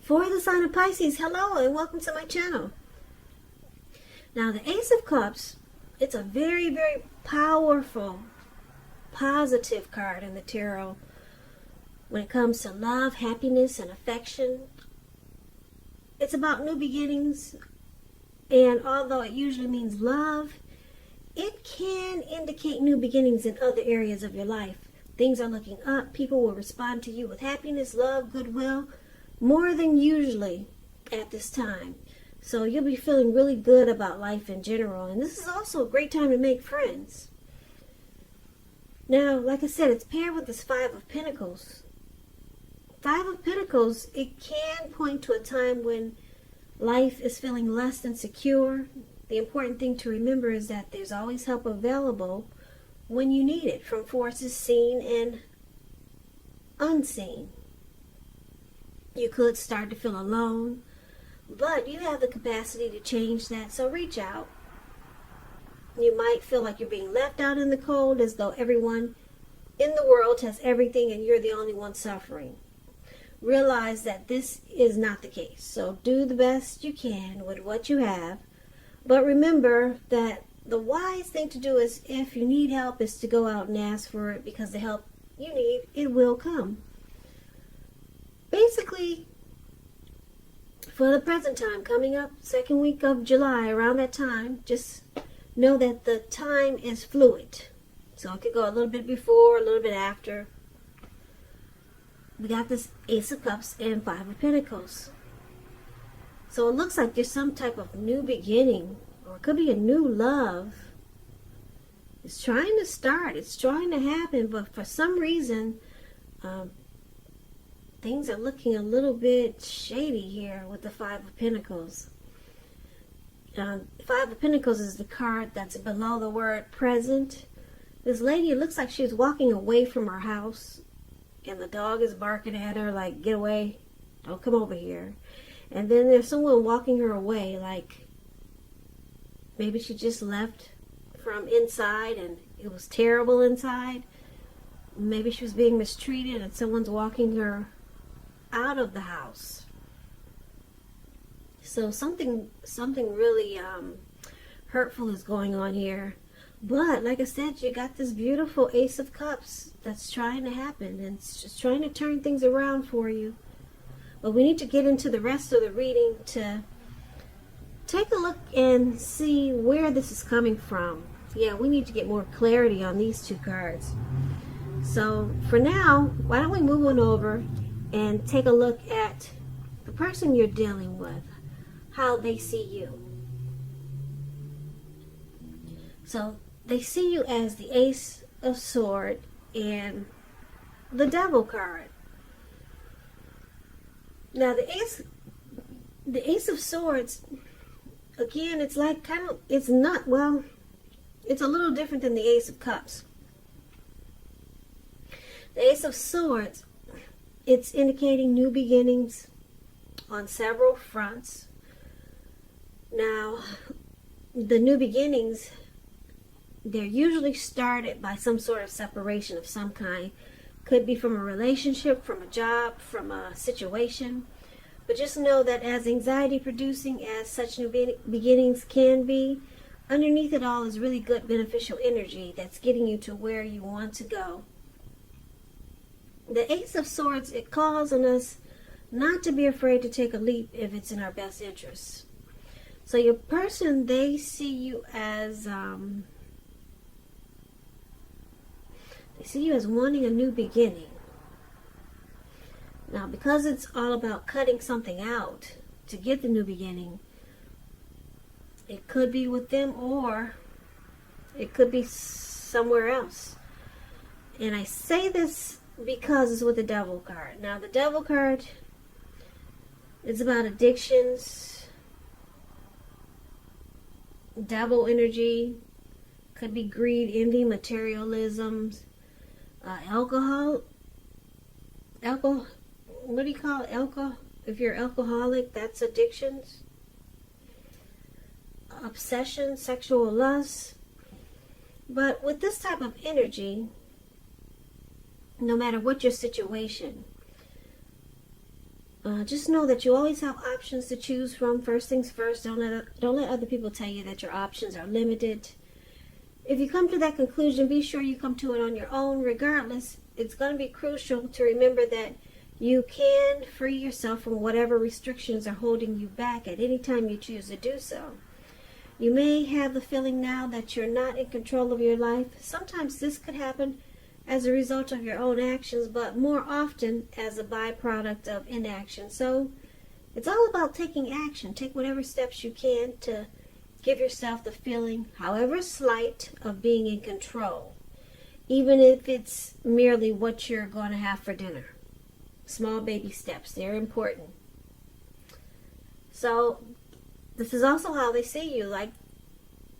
For the sign of Pisces, hello and welcome to my channel. Now the Ace of Cups, it's a very, very powerful, positive card in the tarot when it comes to love, happiness, and affection. It's about new beginnings, and although it usually means love, it can indicate new beginnings in other areas of your life. Things are looking up. People will respond to you with happiness, love, goodwill, more than usually at this time. So you'll be feeling really good about life in general. And this is also a great time to make friends. Now, like I said, it's paired with this Five of Pentacles. Five of Pentacles, it can point to a time when life is feeling less than secure. The important thing to remember is that there's always help available when you need it, from forces seen and unseen. You could start to feel alone, but you have the capacity to change that, so reach out. You might feel like you're being left out in the cold, as though everyone in the world has everything and you're the only one suffering. Realize that this is not the case, so do the best you can with what you have. But remember that the wise thing to do is, if you need help, is to go out and ask for it, because the help you need, it will come. Basically, for the present time, coming up second week of July, around that time, just know that the time is fluid. So it could go a little bit before, a little bit after. We got this Ace of Cups and Five of Pentacles. So it looks like there's some type of new beginning, or it could be a new love. It's trying to start. It's trying to happen, but for some reason, things are looking a little bit shady here with the Five of Pentacles. Five of Pentacles is the card that's below the word present. This lady, it looks like she's walking away from her house, and the dog is barking at her like, get away, don't come over here. And then there's someone walking her away, like maybe she just left from inside and it was terrible inside. Maybe she was being mistreated and someone's walking her out of the house. So something really hurtful is going on here. But like I said, you got this beautiful Ace of Cups that's trying to happen, and it's just trying to turn things around for you. But we need to get into the rest of the reading to take a look and see where this is coming from. Yeah, we need to get more clarity on these two cards. So for now, why don't we move on over and take a look at the person you're dealing with, how they see you. So they see you as the Ace of Swords and the Devil card. Now the Ace of Swords, again, it's like it's not, well, it's a little different than the Ace of Cups. The Ace of Swords, it's indicating new beginnings on several fronts. Now, the new beginnings, they're usually started by some sort of separation of some kind. Could be from a relationship, from a job, from a situation. But just know that as anxiety producing as such new beginnings can be, underneath it all is really good beneficial energy that's getting you to where you want to go. The Ace of Swords, it calls on us not to be afraid to take a leap if it's in our best interest. So your person, they see you as wanting a new beginning. Now, because it's all about cutting something out to get the new beginning, it could be with them or it could be somewhere else. And I say this because it's with the Devil card. Now, the Devil card is about addictions, devil energy, could be greed, envy, materialism, alcohol, what do you call it? Alcohol? If you're alcoholic, that's addictions. Obsession, sexual lust. But with this type of energy, no matter what your situation, Just know that you always have options to choose from. First things first, don't let other people tell you that your options are limited. If you come to that conclusion, be sure you come to it on your own. Regardless, it's going to be crucial to remember that you can free yourself from whatever restrictions are holding you back at any time you choose to do so. You may have the feeling now that you're not in control of your life. Sometimes this could happen as a result of your own actions, but more often as a byproduct of inaction. So it's all about taking action. Take whatever steps you can to give yourself the feeling, however slight, of being in control, even if it's merely what you're going to have for dinner. Small baby steps, they're important. So this is also how they see you, like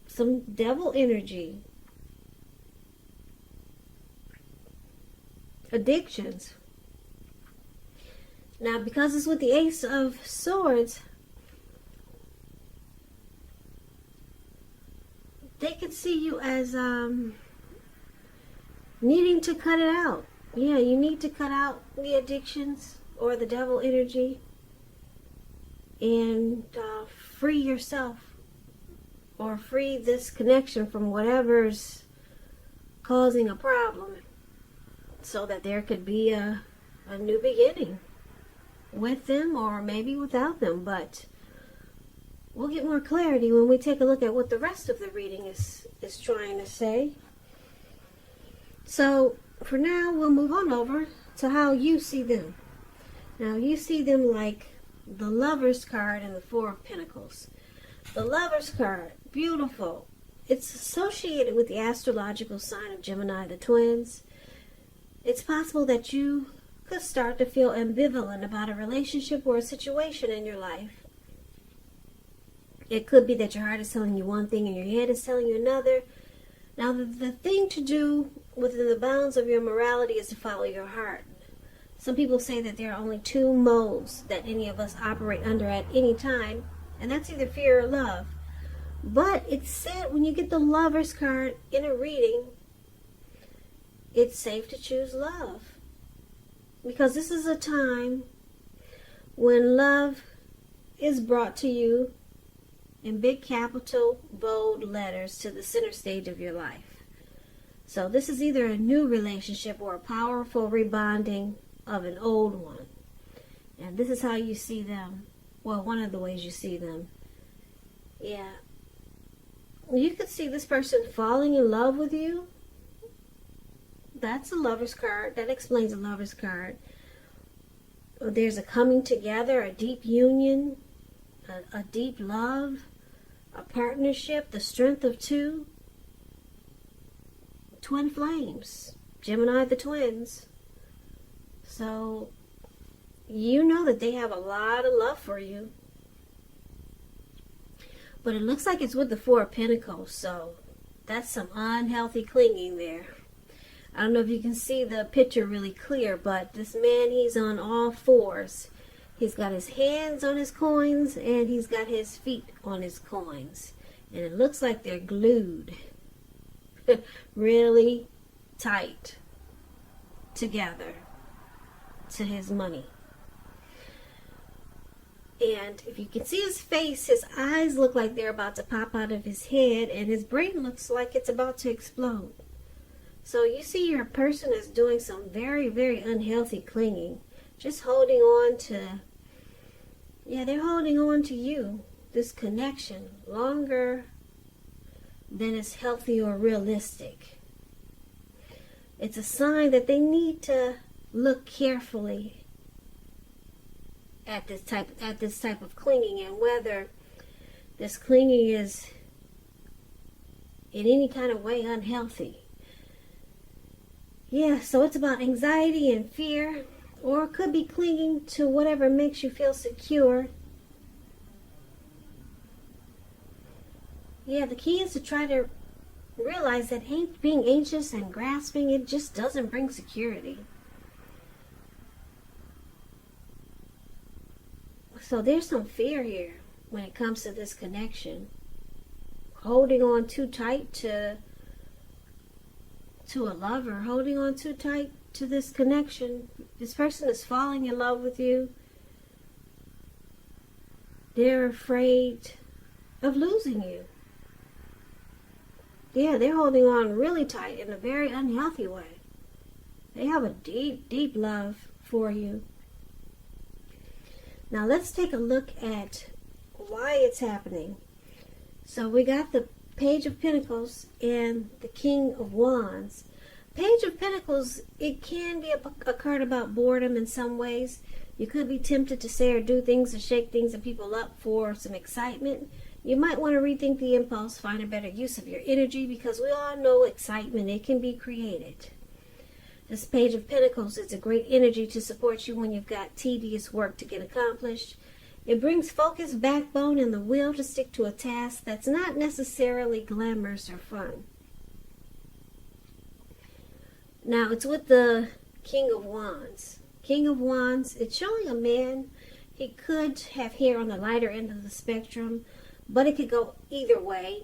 some devil energy. Addictions. Now, because it's with the Ace of Swords, they could see you as needing to cut it out. Yeah, you need to cut out the addictions or the devil energy and free yourself, or free this connection from whatever's causing a problem, so that there could be a new beginning with them, or maybe without them. But we'll get more clarity when we take a look at what the rest of the reading is trying to say. So for now, we'll move on over to how you see them. Now, you see them like the Lover's card and the Four of Pentacles. The Lover's card, beautiful. It's associated with the astrological sign of Gemini, the twins. It's possible that you could start to feel ambivalent about a relationship or a situation in your life. It could be that your heart is telling you one thing and your head is telling you another. Now, the thing to do within the bounds of your morality is to follow your heart. Some people say that there are only two modes that any of us operate under at any time, and that's either fear or love. But it's said when you get the Lover's card in a reading, it's safe to choose love. Because this is a time when love is brought to you in big capital, bold letters to the center stage of your life. So this is either a new relationship or a powerful rebonding of an old one. And this is how you see them. Well, one of the ways you see them. Yeah. You could see this person falling in love with you. That's a Lover's card. That explains a Lover's card. There's a coming together, a deep union, a deep love, a partnership, the strength of two. Twin flames. Gemini, the twins. So, you know that they have a lot of love for you. But it looks like it's with the Four of Pentacles, so that's some unhealthy clinging there. I don't know if you can see the picture really clear, but this man, he's on all fours. He's got his hands on his coins, and he's got his feet on his coins. And it looks like they're glued really tight together to his money. And if you can see his face, his eyes look like they're about to pop out of his head, and his brain looks like it's about to explode. So you see your person is doing some very, very unhealthy clinging. Just holding on to, they're holding on to you, this connection, longer than is healthy or realistic. It's a sign that they need to look carefully at this type of clinging, and whether this clinging is in any kind of way unhealthy. Yeah, so it's about anxiety and fear, or it could be clinging to whatever makes you feel secure. Yeah, the key is to try to realize that being anxious and grasping, it just doesn't bring security. So there's some fear here when it comes to this connection. Holding on too tight to a lover, holding on too tight to this connection. This person is falling in love with you. they're afraid of losing you. Yeah, they're holding on really tight in a very unhealthy way. They have a deep, deep love for you. Now let's take a look at why it's happening. So we got the Page of Pentacles and the King of Wands. Page of Pentacles, it can be a card about boredom in some ways. You could be tempted to say or do things and shake things and people up for some excitement. You might want to rethink the impulse, find a better use of your energy, because we all know excitement, it can be created. This Page of Pentacles is a great energy to support you when you've got tedious work to get accomplished. It brings focus, backbone, and the will to stick to a task that's not necessarily glamorous or fun. Now, it's with the King of Wands. King of Wands, it's showing a man. He could have hair on the lighter end of the spectrum, but it could go either way.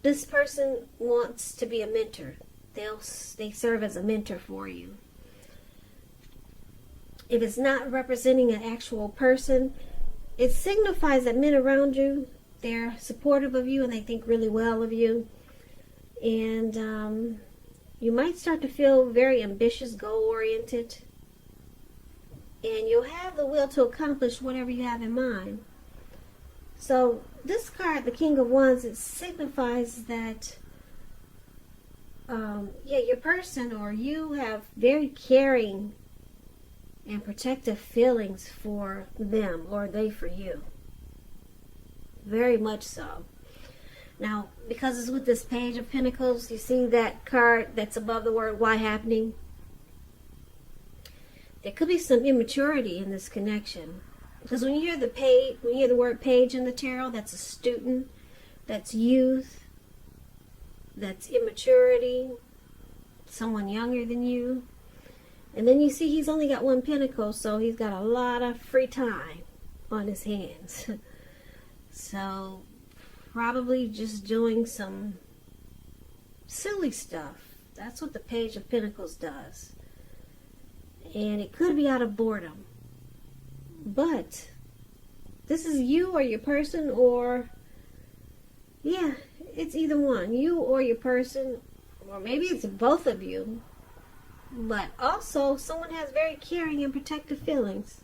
This person wants to be a mentor. They serve as a mentor for you. If it's not representing an actual person, it signifies that men around you, they're supportive of you and they think really well of you. And you might start to feel very ambitious, goal-oriented. And you'll have the will to accomplish whatever you have in mind. So this card, the King of Wands, it signifies that your person or you have very caring and protective feelings for them, or they for you. Very much so. Now, because it's with this Page of Pentacles, you see that card that's above the word why happening? There could be some immaturity in this connection. Because when you hear the word page in the tarot, that's a student, that's youth, that's immaturity, someone younger than you. And then you see he's only got one pentacle, so he's got a lot of free time on his hands. So probably just doing some silly stuff. That's what the Page of Pentacles does. And it could be out of boredom. But this is you or your person, or yeah, it's either one. You or your person, or maybe it's both of you. But also, someone has very caring and protective feelings.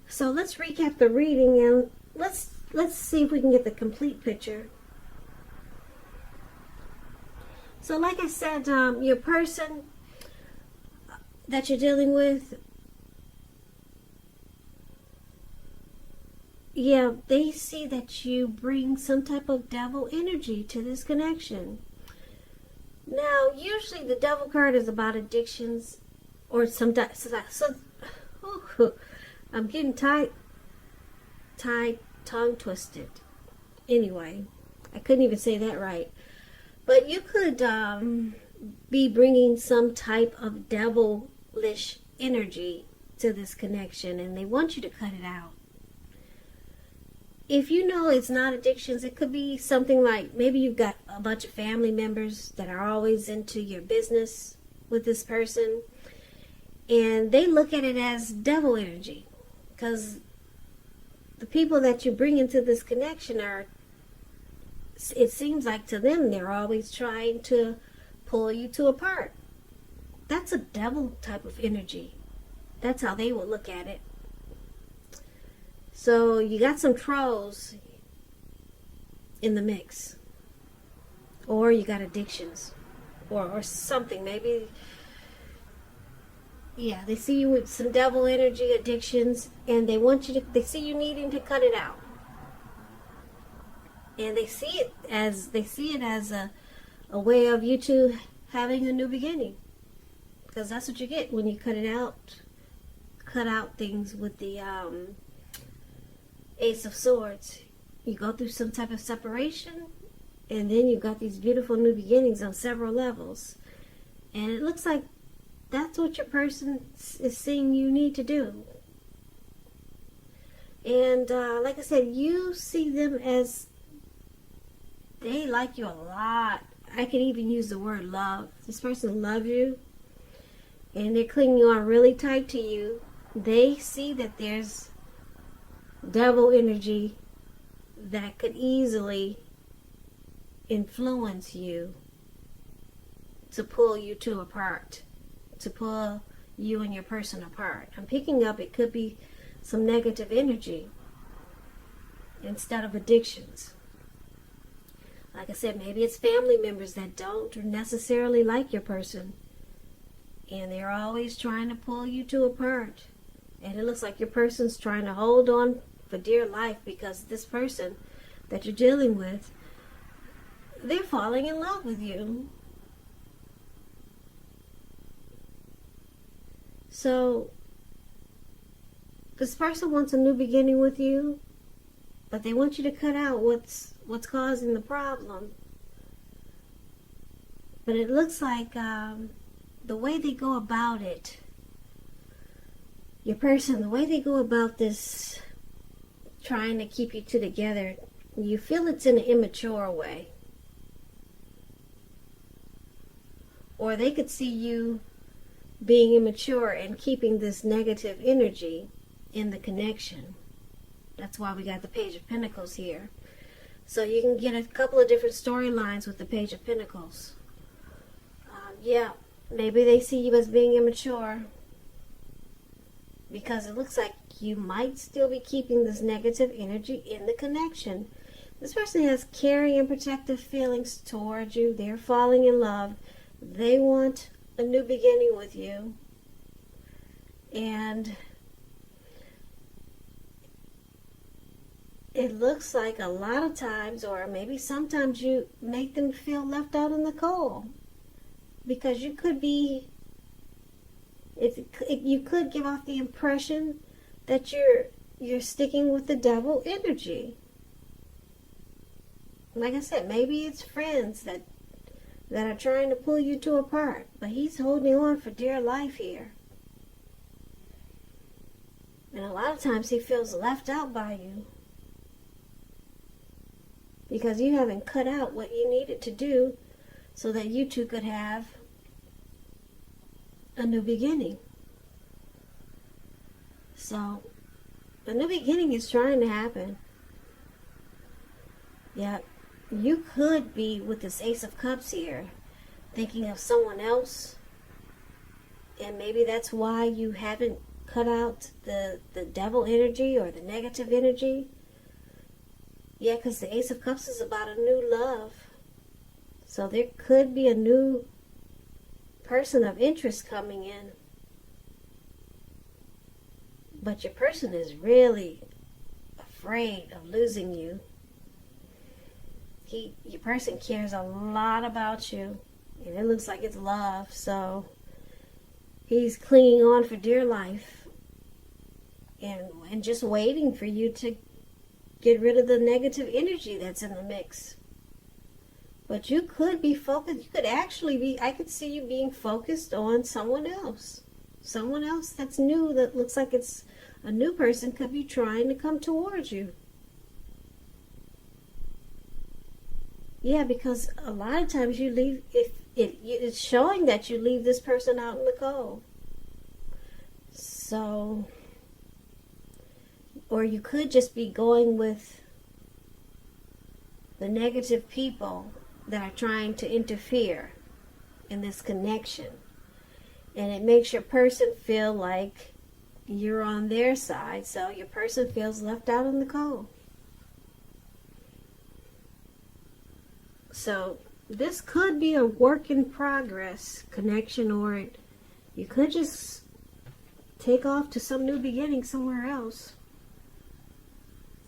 So let's recap the reading and let's see if we can get the complete picture. So like I said, your person that you're dealing with, yeah, they see that you bring some type of devil energy to this connection. Now, usually the devil card is about addictions or I'm getting tongue twisted. Anyway, I couldn't even say that right. But you could be bringing some type of devilish energy to this connection, and they want you to cut it out. If you know it's not addictions, it could be something like maybe you've got a bunch of family members that are always into your business with this person, and they look at it as devil energy, because the people that you bring into this connection are, it seems like to them, they're always trying to pull you two apart. That's a devil type of energy. That's how they would look at it. So you got some trolls in the mix, or you got addictions, or something. Maybe, yeah, they see you with some devil energy, addictions, and they see you needing to cut it out, and they see it as a way of you two having a new beginning, because that's what you get when you cut it out. Cut out things with the Ace of Swords. You go through some type of separation, and then you've got these beautiful new beginnings on several levels. And it looks like that's what your person is seeing you need to do. And like I said, you see them as they like you a lot. I could even use the word love. This person loves you, and they're clinging on really tight to you. They see that there's devil energy that could easily influence you to pull you two apart, to pull you and your person apart. I'm picking up it could be some negative energy instead of addictions. Like I said, maybe it's family members that don't necessarily like your person, and they're always trying to pull you two apart. And it looks like your person's trying to hold on for dear life because this person that you're dealing with, they're falling in love with you. So this person wants a new beginning with you, but they want you to cut out what's causing the problem. But it looks like the way they go about it, your person, the way they go about this, trying to keep you two together, you feel it's in an immature way. Or they could see you being immature and keeping this negative energy in the connection. That's why we got the Page of Pentacles here. So you can get a couple of different storylines with the Page of Pentacles. Yeah, maybe they see you as being immature because it looks like you might still be keeping this negative energy in the connection. This person has caring and protective feelings towards you. They're falling in love. They want a new beginning with you. And it looks like a lot of times, or maybe sometimes, you make them feel left out in the cold. Because you could be, you could give off the impression that you're sticking with the devil energy. Like I said, maybe it's friends that are trying to pull you two apart, but he's holding on for dear life here. And a lot of times he feels left out by you because you haven't cut out what you needed to do so that you two could have a new beginning. So, a new beginning is trying to happen. Yeah, you could be, with this Ace of Cups here, thinking of someone else. And maybe that's why you haven't cut out the devil energy or the negative energy. Yeah, because the Ace of Cups is about a new love. So there could be a new person of interest coming in. But your person is really afraid of losing you. Your person cares a lot about you. And it looks like it's love. So he's clinging on for dear life. And just waiting for you to get rid of the negative energy that's in the mix. But you could be focused. You could actually be, I could see you being focused on someone else. Someone else that's new, that looks like it's a new person, could be trying to come towards you. Yeah, because a lot of times you leave, it's showing that you leave this person out in the cold. So, or you could just be going with the negative people that are trying to interfere in this connection. And it makes your person feel like you're on their side, so your person feels left out in the cold. So this could be a work in progress connection, or you could just take off to some new beginning somewhere else.